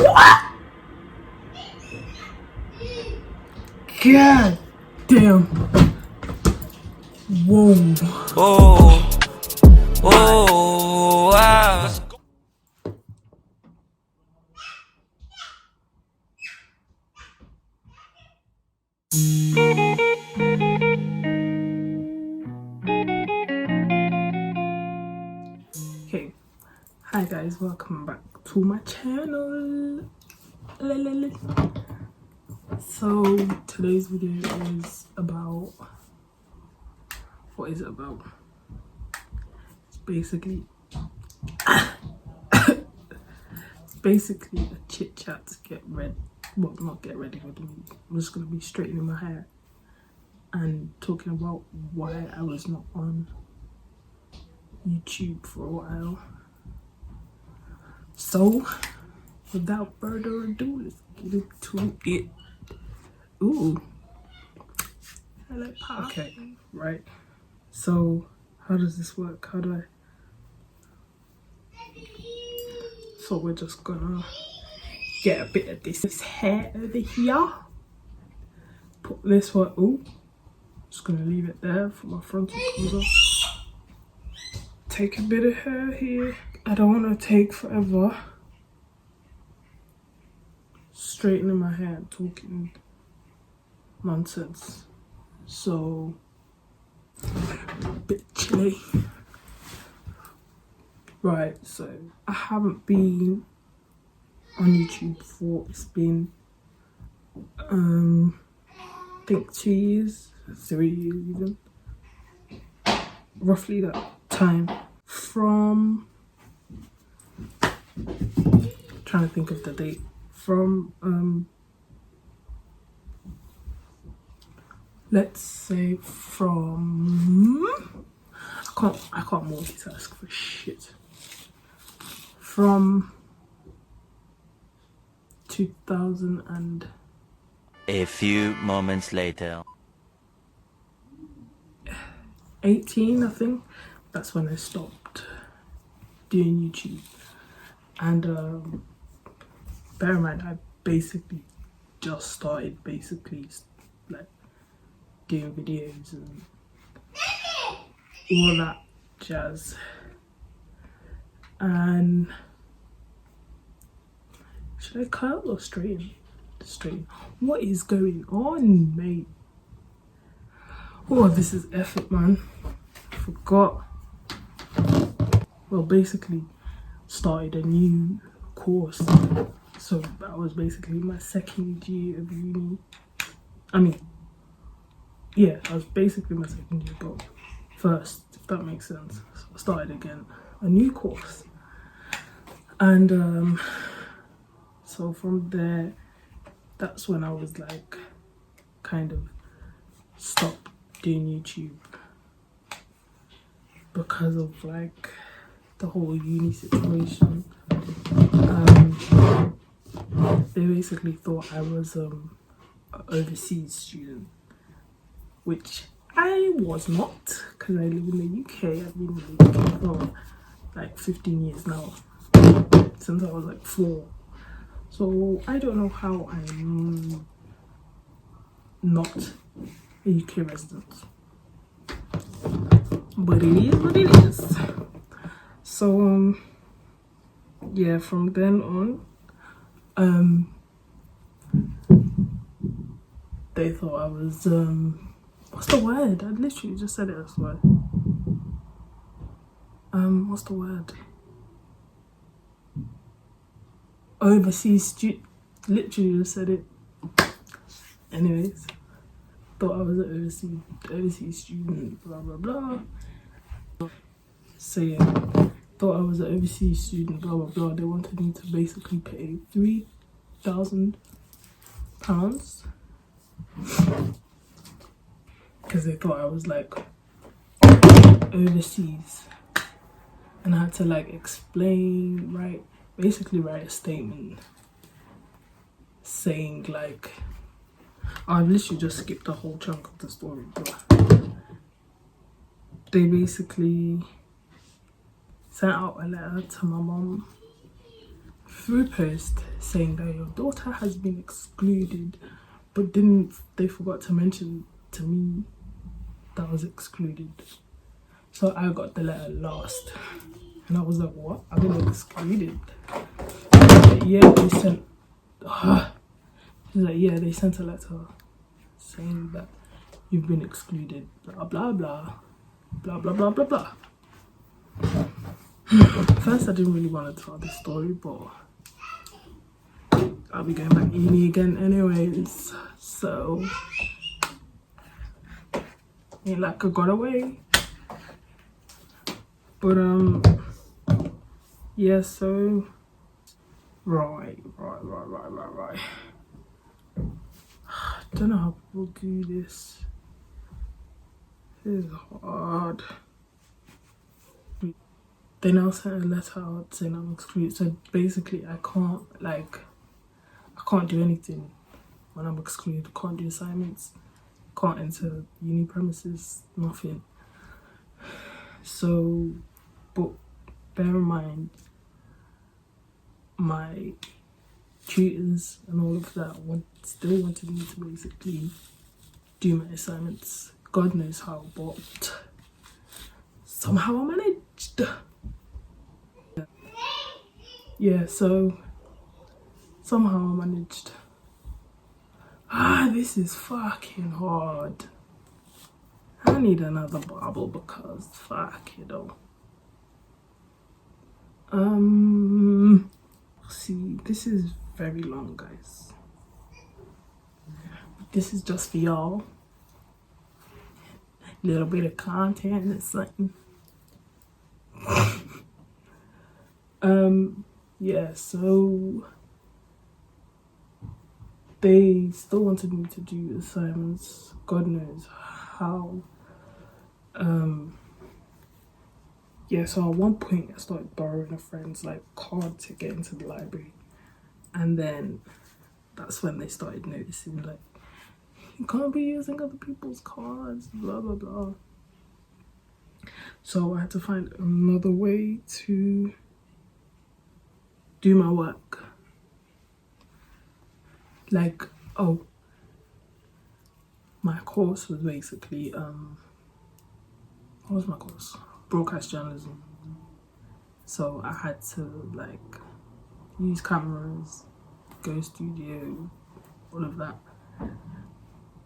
What? God damn. Whoa. Oh, oh, wow. Okay, hi guys, welcome back to my channel. So today's video is about, what is it about? It's basically a chit chat to get ready. Well, not get ready with me. I'm just gonna be straightening my hair and talking about why I was not on YouTube for a while. So without further ado, let's get into it. Ooh, I like pop. Okay, right. So how does this work? How do I? So we're just gonna get a bit of this hair over here. Put this one. Ooh, just gonna leave it there for my frontal comes off. Take a bit of hair here. I don't want to take forever straightening my hair and talking nonsense. So a bit chilly. Right, so I haven't been on YouTube for, it's been I think 2 years, 3 years even, roughly that time. From, trying to think of the date, from let's say from, I can't multitask for shit. From 2000 and A few moments later. 18, I think. That's when I stopped doing YouTube. And bear in mind, I basically just started like doing videos and all that jazz. And should I curl or straighten? Straighten. What is going on, mate? Oh, this is effort, man. Forgot. Well, basically started a new course. So that was basically my second year of uni. I mean, yeah, that was basically my second year, but first, if that makes sense. So I started again, a new course. And so from there, that's when I was like, kind of stopped doing YouTube because of like the whole uni situation. They basically thought I was an overseas student, which I was not, because I live in the UK. I've been in the UK for like 15 years now, since I was like 4. So I don't know how I'm not a UK resident, but it is what it is. So yeah, from then on, they thought I was what's the word? I literally just said it as well. What's the word? Overseas student. Literally just said it. Anyways, thought I was an overseas student, blah blah blah. So yeah, thought I was an overseas student, blah blah blah. They wanted me to basically pay £3,000 because they thought I was like overseas, and I had to like explain, basically write a statement saying like, I've literally just skipped a whole chunk of the story, but they basically sent out a letter to my mom through post saying that your daughter has been excluded, but didn't they forgot to mention to me that I was excluded. So I got the letter last, and I was like, what? I've been excluded? Like, yeah, they sent. She's like, yeah, they sent a letter saying that you've been excluded. Blah blah blah, blah blah blah blah blah. First, I didn't really want to tell this story, but I'll be going back uni again anyways. So ain't like I got away. But yeah, so right. I don't know how people do this. This is hard. They now sent a letter out saying I'm excluded. So basically I can't do anything when I'm excluded. I can't do assignments, can't enter uni premises, nothing. So, but bear in mind, my tutors and all of that still wanted me to basically do my assignments. God knows how, but somehow I managed. Yeah, so somehow I managed. This is fucking hard. I need another bottle because fuck, you know. See, this is very long, guys. This is just for y'all. Little bit of content and something. Yeah, so they still wanted me to do assignments. God knows how. Yeah, so at one point I started borrowing a friend's like card to get into the library, and then that's when they started noticing like, you can't be using other people's cards, blah blah blah. So I had to find another way to do my work. Like, oh, my course was basically what was my course? Broadcast journalism. So I had to like use cameras, go studio, all of that,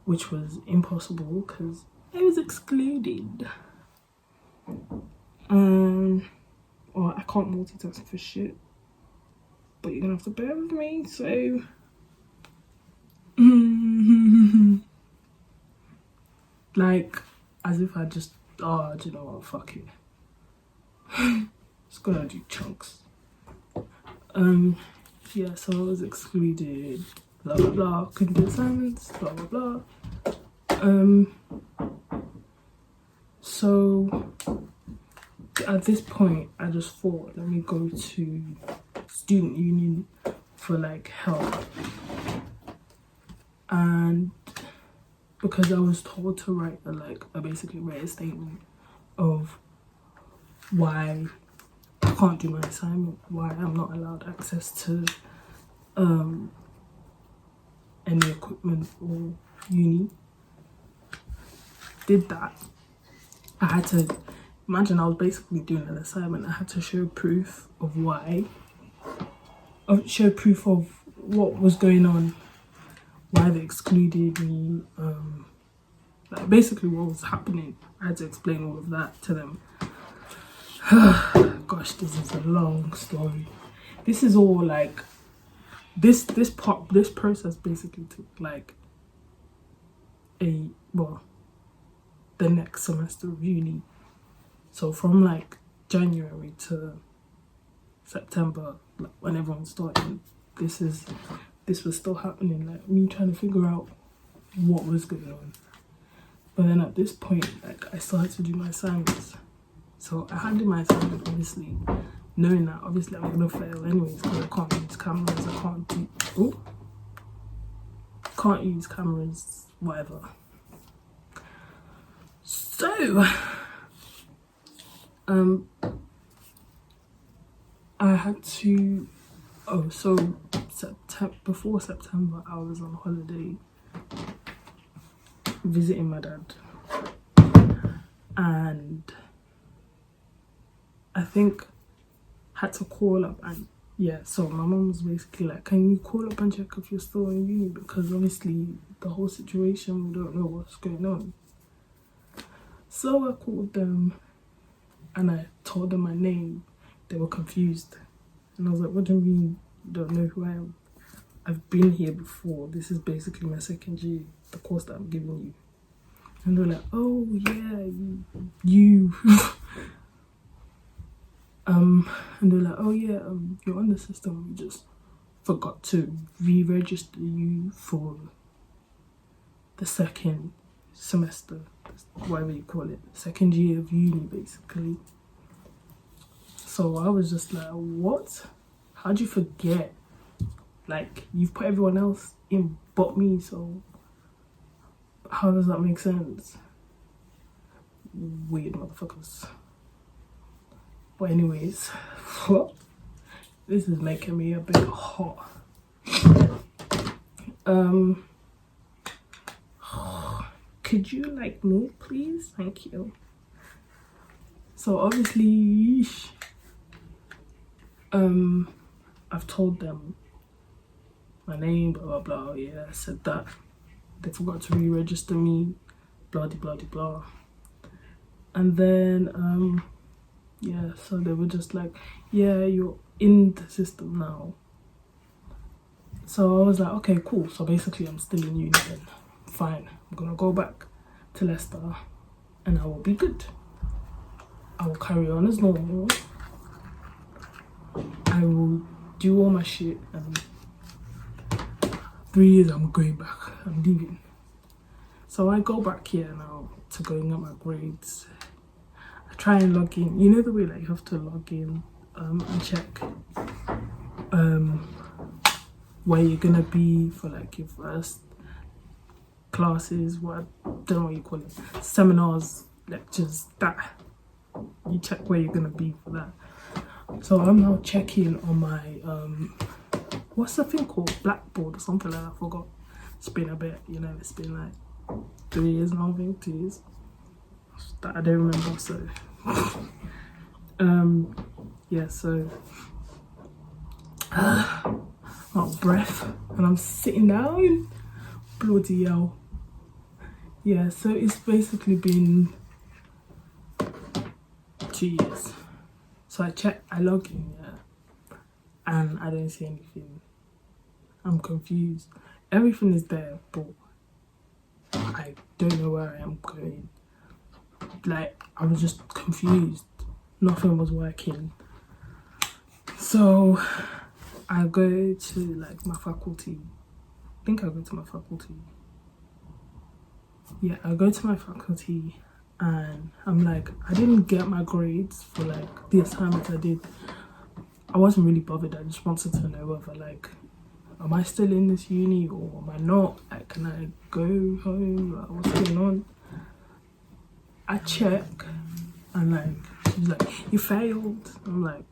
which was impossible because I was excluded. Or I can't multitask for shit, but you're gonna have to bear with me. So like, as if I just, oh, do you know what, fuck it. Just gonna do chunks. Yeah, so I was excluded, blah blah blah, couldn't do assignments, blah blah blah. So at this point I just thought, let me go to student union for like help. And because I was told to write basically write a statement of why I can't do my assignment, why I'm not allowed access to any equipment or uni. Did that. I had to imagine I was basically doing an assignment. I had to show proof of why, show proof of what was going on, why they excluded me, like basically what was happening. I had to explain all of that to them. Gosh, this is a long story. This is all like this process basically took like the next semester of uni. So from like January to September, like when everyone started, this was still happening, like me trying to figure out what was going on. But then at this point, like I started to do my assignments. So I handed my assignment, obviously, knowing that obviously I'm gonna fail anyways because I can't use cameras, can't use cameras, whatever. So I had to, so before September, I was on holiday visiting my dad, and I think had to call up, and yeah, so my mum was basically like, can you call up and check if you're still in uni, because obviously the whole situation, we don't know what's going on. So I called them and I told them my name. They were confused, and I was like, what do you mean you don't know who I am? I've been here before. This is basically my second year, the course that I'm giving you. And they're like, oh yeah, you. And they're like, oh yeah, you're on the system. We just forgot to re-register you for the second semester, whatever you call it, second year of uni, basically. So I was just like, what? How'd you forget? Like, you've put everyone else in but me, so how does that make sense? Weird motherfuckers. But anyways, this is making me a bit hot. Could you like move, please? Thank you. So obviously, I've told them my name, blah blah blah. Yeah, I said that. They forgot to re-register me, blah blah blah blah. And then yeah, so they were just like, yeah, you're in the system now. So I was like, okay, cool. So basically I'm still in uni then. Fine, I'm gonna go back to Leicester and I will be good. I will carry on as normal. I will do all my shit, and 3 years I'm going back. I'm leaving. So I go back here now to going up my grades. I try and log in. You know the way that you have to log in and check where you're gonna be for like your first classes, what, I don't know what you call it, seminars, lectures, that you check where you're gonna be for that. So I'm now checking on my what's the thing called, Blackboard or something like that. I forgot. It's been a bit, you know, it's been like 3 years now, I think 2 years that I don't remember. So yeah, so out of breath and I'm sitting down. Bloody hell. Yeah, so it's basically been 2 years. So I log in, yeah, and I don't see anything. I'm confused. Everything is there, but I don't know where I am going. Like, I was just confused. Nothing was working. So I go to like my faculty. I think I go to my faculty. Yeah, I go to my faculty and I'm like, I didn't get my grades for like the assignments I did. I wasn't really bothered. I just wanted to know whether like, am I still in this uni or am I not? Like, can I go home? Like, what's going on? I check and like, she's like, you failed. I'm like,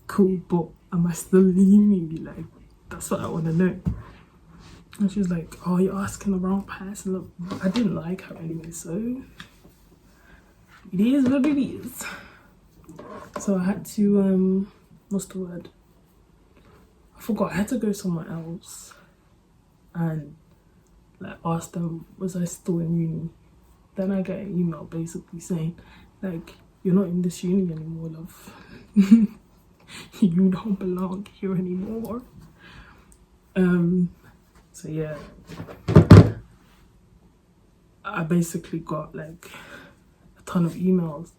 cool, but am I still in uni? Like, that's what I want to know. And she's like, oh, you're asking the wrong person. Look, I didn't like her anyway, so it is what it is. So I had to, what's the word? I forgot. I had to go somewhere else and like ask them, was I still in uni? Then I get an email basically saying, like, you're not in this uni anymore, love. You don't belong here anymore. So yeah, I basically got like a ton of emails.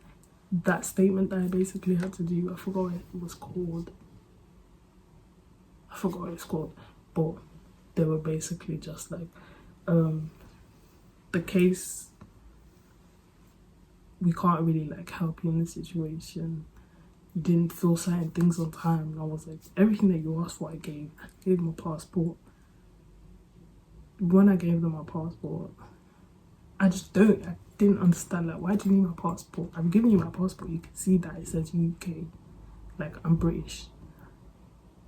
That statement that I basically had to do, I forgot what it was called. But they were basically just like, the case, we can't really like help you in this situation. You didn't fill certain things on time. And I was like, everything that you asked for I gave them a passport. When I gave them my passport, I didn't understand, like, why do you need my passport? I'm giving you my passport, you can see that it says UK, like, I'm British.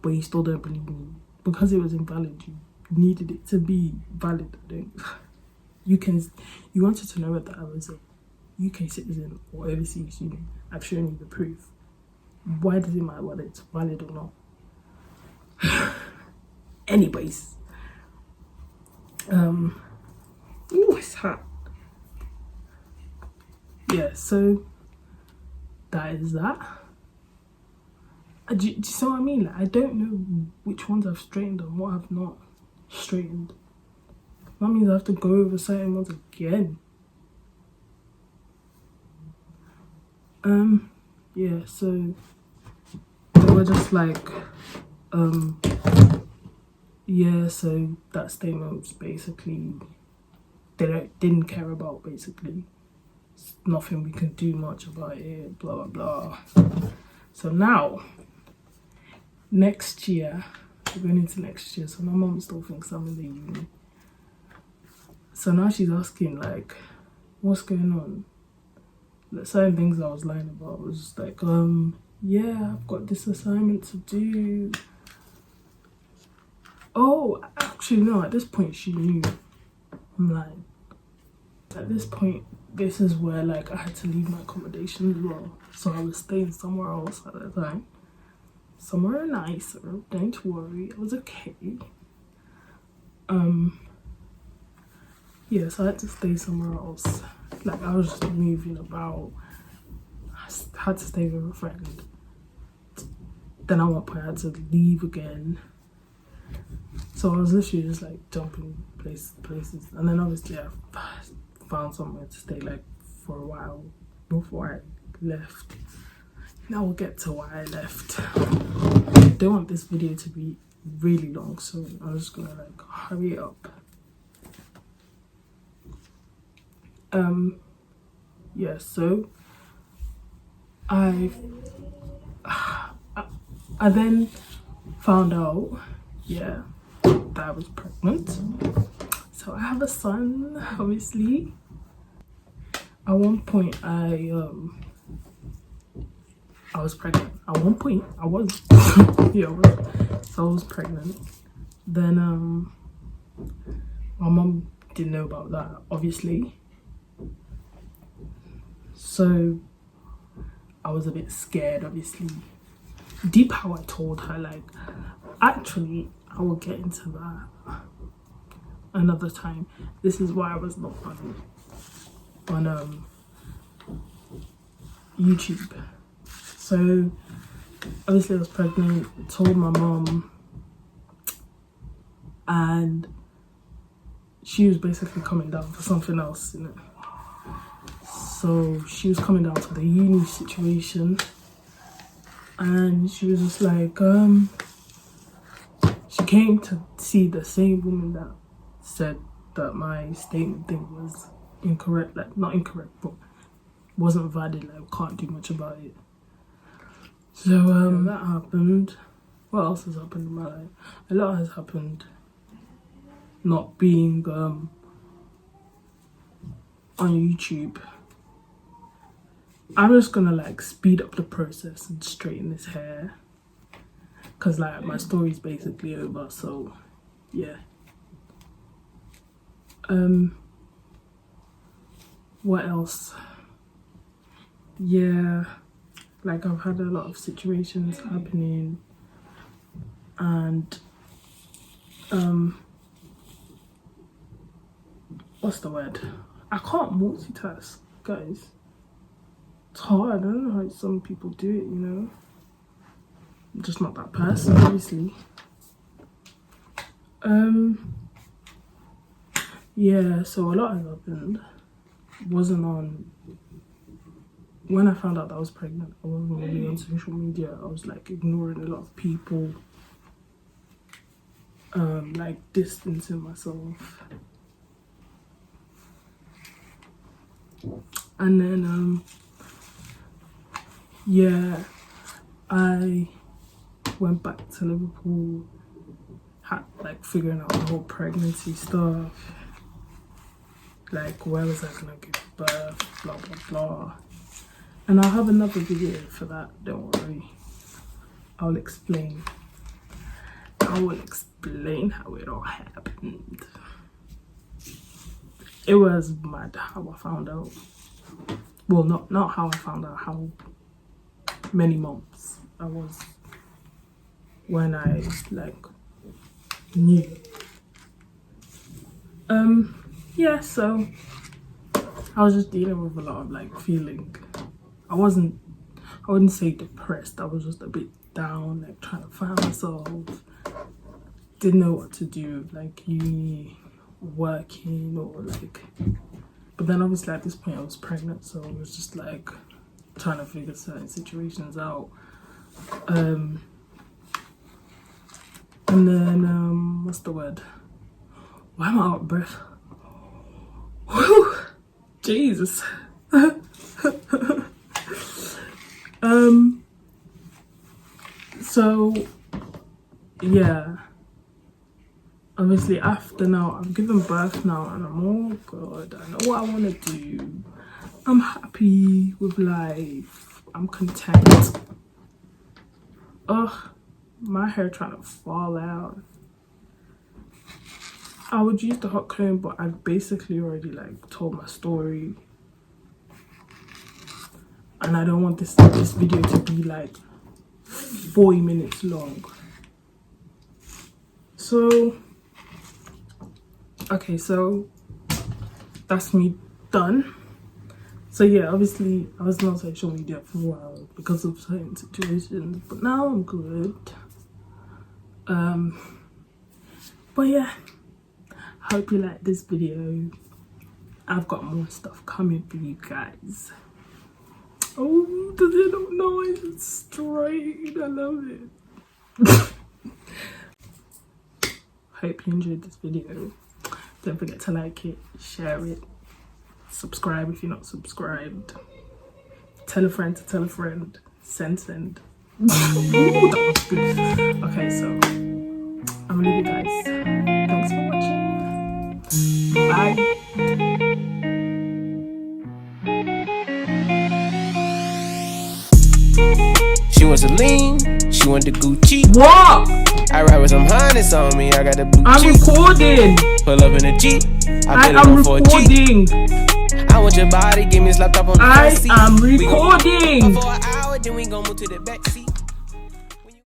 but you still don't believe me because it was invalid. You needed it to be valid. You wanted to know whether I was a UK citizen or overseas student. I've shown you the proof. Why does it matter whether it's valid or not? Anyways, ooh, it's hot. Yeah, so that is that. Do you see what I mean? Like, I don't know which ones I've straightened and what I've not straightened. That means I have to go over certain ones again. Yeah, so they were just like, yeah, so that statement was basically, they didn't care about, basically. It's nothing we can do much about it, blah, blah, blah. So now, next year, we're going into next year, so my mom still thinks I'm in the uni. So now she's asking, like, what's going on? Like, certain things I was lying about was just like, yeah, I've got this assignment to do. Oh, actually, no, at this point she knew. I'm like, at this point, this is where, like, I had to leave my accommodation as well. So I was staying somewhere else at the time. Somewhere nicer, don't worry, it was okay. Yeah, so I had to stay somewhere else. Like, I was just moving about. I had to stay with a friend. Then at one point I had to leave again. So I was literally just like jumping places. And then obviously I found somewhere to stay like for a while before I left. Now we'll get to why I left. I don't want this video to be really long, so I'm just gonna like hurry it up. Yeah, so I then found out, yeah, that I was pregnant. So I have a son, obviously. At one point I was pregnant. At one point I was yeah, so I was pregnant. Then my mom didn't know about that, obviously. So I was a bit scared, obviously. Deep how I told her, like, actually, I will get into that another time. This is why I was not on YouTube. So obviously I was pregnant, told my mom, and she was basically coming down for something else, you know. So she was coming down to the uni situation, and she was just like, she came to see the same woman that said that my statement thing was incorrect, like not incorrect, but wasn't valid, like can't do much about it. So that happened. What else has happened in my life? A lot has happened. Not being on YouTube. I'm just gonna like speed up the process and straighten this hair, cause like my story's basically over. So yeah. What else? Yeah, like I've had a lot of situations happening, and what's the word? I can't multitask, guys. It's hard. I don't know how some people do it, you know. I'm just not that person, obviously. Yeah, so a lot has happened. Wasn't on. When I found out that I was pregnant, I wasn't really on social media. I was like ignoring a lot of people, like distancing myself. And then yeah, I went back to Liverpool, had like figuring out the whole pregnancy stuff, like where was I gonna give birth, blah blah blah. And I'll have another video for that, don't worry. I'll explain. I will explain how it all happened. It was mad how I found out. Well, not how I found out, how many months I was when I like knew. Yeah, so I was just dealing with a lot of like feeling. I wouldn't say depressed, I was just a bit down, like trying to find myself. Didn't know what to do, like uni, working, or like, but then obviously at this point I was pregnant, so I was just like trying to figure certain situations out. And then what's the word? Why am I out of breath? Whew, Jesus. So yeah, obviously after now I've given birth now, and I'm all good. I know what I want to do. I'm happy with life. I'm content. Ugh, my hair trying to fall out. I would use the hot comb, but I've basically already like told my story, and I don't want this video to be like 40 minutes long. So okay, so that's me done. So yeah, obviously I was on social media for a while because of certain situations, but now I'm good. But yeah, hope you like this video. I've got more stuff coming for you guys. Oh, does it look nice and straight? I love it. Hope you enjoyed this video. Don't forget to like it, share it, subscribe if you're not subscribed. Tell a friend to tell a friend. Send. Ooh, that was good. Okay, so I'm gonna leave you guys. Thanks for watching. Bye. She wants to lean, she want the Gucci. What? I ride with some harness on me, I got the blue I'm cheek. recording. Pull up in a Jeep, I am recording. I want your body, give me slapped up on the I front seat. am recording. For an hour, then we gon' move to the back seat.